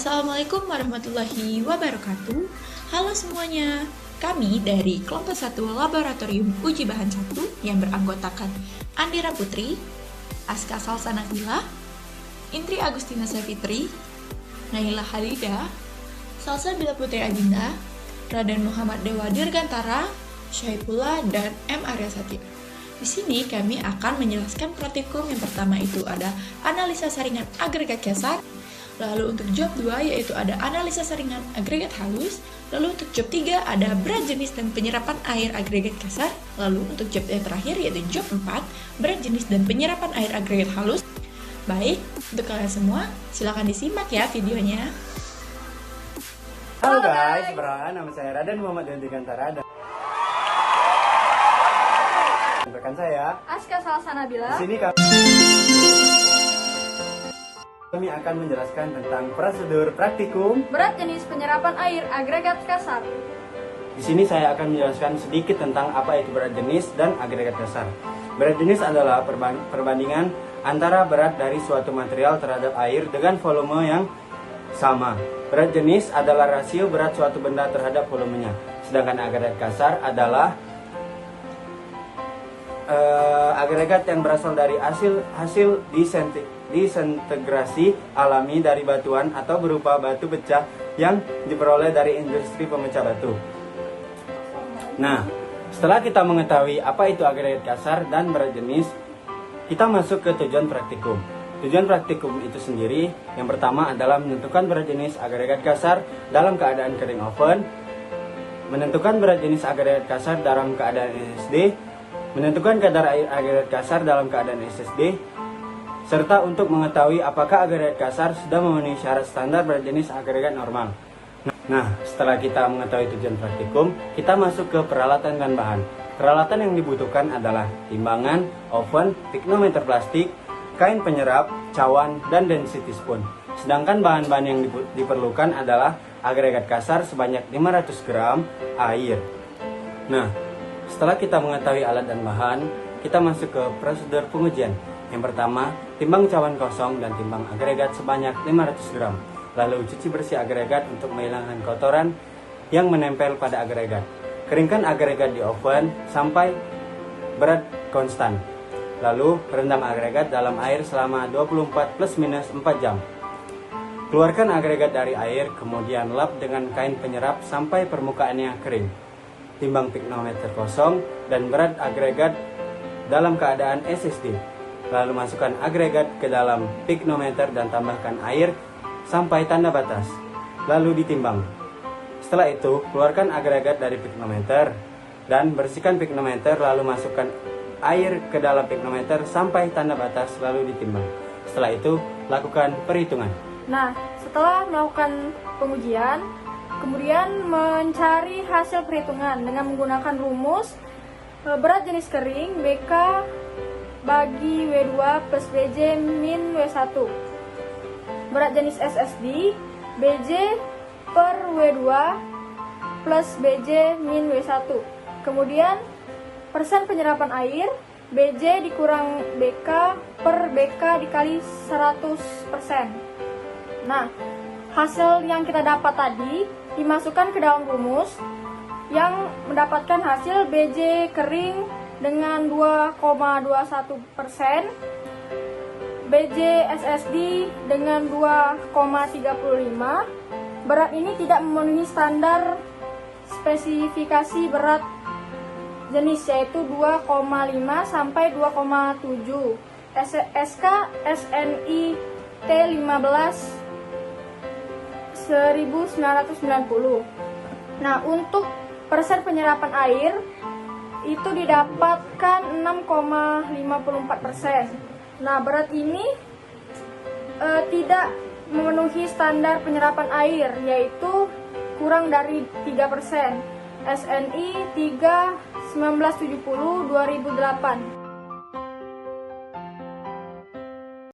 Assalamualaikum warahmatullahi wabarakatuh. Halo semuanya, kami dari kelompok 1 Laboratorium Uji Bahan 1 yang beranggotakan Andira Putri, Aska Salsa Nabila, Indri Agustina Savitri, Naila Halida, Salsa Bila Putri Adinda, Raden Muhammad Dewa Dirgantara, Syaifullah, dan M. Arya Satya. Di sini kami akan menjelaskan praktikum yang pertama itu ada analisa saringan agregat kasar. Lalu untuk job 2 yaitu ada analisa saringan agregat halus. Lalu untuk job 3 ada berat jenis dan penyerapan air agregat kasar. Lalu untuk job yang terakhir yaitu job 4 berat jenis dan penyerapan air agregat halus. Baik, untuk kalian semua silakan disimak ya videonya. Halo guys, perkenalkan nama saya Raden Muhammad Dewa Dirgantara dan rekan saya Aska Salsa Nabila. Di sini kami akan menjelaskan tentang prosedur praktikum Berat jenis penyerapan air agregat kasar. Di sini saya akan menjelaskan sedikit tentang apa itu berat jenis dan agregat dasar. Berat jenis adalah perbandingan antara berat dari suatu material terhadap air dengan volume yang sama. Berat jenis adalah rasio berat suatu benda terhadap volumenya. Sedangkan agregat kasar adalah agregat yang berasal dari hasil disintegrasi alami dari batuan atau berupa batu pecah yang diperoleh dari industri pemecah batu. Nah, setelah kita mengetahui apa itu agregat kasar dan berat jenis, kita masuk ke tujuan praktikum. Tujuan praktikum itu sendiri yang pertama adalah menentukan berat jenis agregat kasar dalam keadaan kering oven, menentukan berat jenis agregat kasar dalam keadaan SSD, menentukan kadar air agregat kasar dalam keadaan SSD, serta untuk mengetahui apakah agregat kasar sudah memenuhi syarat standar berat jenis agregat normal. Nah, setelah kita mengetahui tujuan praktikum, kita masuk ke peralatan dan bahan. Peralatan yang dibutuhkan adalah timbangan, oven, piknometer plastik, kain penyerap, cawan, dan density spoon. Sedangkan bahan-bahan yang diperlukan adalah agregat kasar sebanyak 500 gram, air. Nah, setelah kita mengetahui alat dan bahan, kita masuk ke prosedur pengujian. Yang pertama, timbang cawan kosong dan timbang agregat sebanyak 500 gram. Lalu cuci bersih agregat untuk menghilangkan kotoran yang menempel pada agregat. Keringkan agregat di oven sampai berat konstan. Lalu rendam agregat dalam air selama 24 plus minus 4 jam. Keluarkan agregat dari air, kemudian lap dengan kain penyerap sampai permukaannya kering. Timbang piknometer kosong dan berat agregat dalam keadaan SSD. Lalu masukkan agregat ke dalam piknometer dan tambahkan air sampai tanda batas. Lalu ditimbang. Setelah itu, keluarkan agregat dari piknometer dan bersihkan piknometer, lalu masukkan air ke dalam piknometer sampai tanda batas, lalu ditimbang. Setelah itu, lakukan perhitungan. Nah, setelah melakukan pengujian, kemudian mencari hasil perhitungan dengan menggunakan rumus berat jenis kering BK bagi W2 plus BJ min W1. Berat jenis SSD BJ per W2 plus BJ min W1. Kemudian persen penyerapan air BJ dikurang BK per BK dikali 100%. Nah, hasil yang kita dapat tadi dimasukkan ke dalam rumus yang mendapatkan hasil BJ kering dengan 2,21%, BJ SSD dengan 2,35%. Berat ini tidak memenuhi standar spesifikasi berat jenis yaitu 2,5 sampai 2,7. SK SNI T15 1990. Nah, untuk persen penyerapan air itu didapatkan 6,54%. Nah, berat ini tidak memenuhi standar penyerapan air yaitu kurang dari 3%. SNI 3 1970 2008.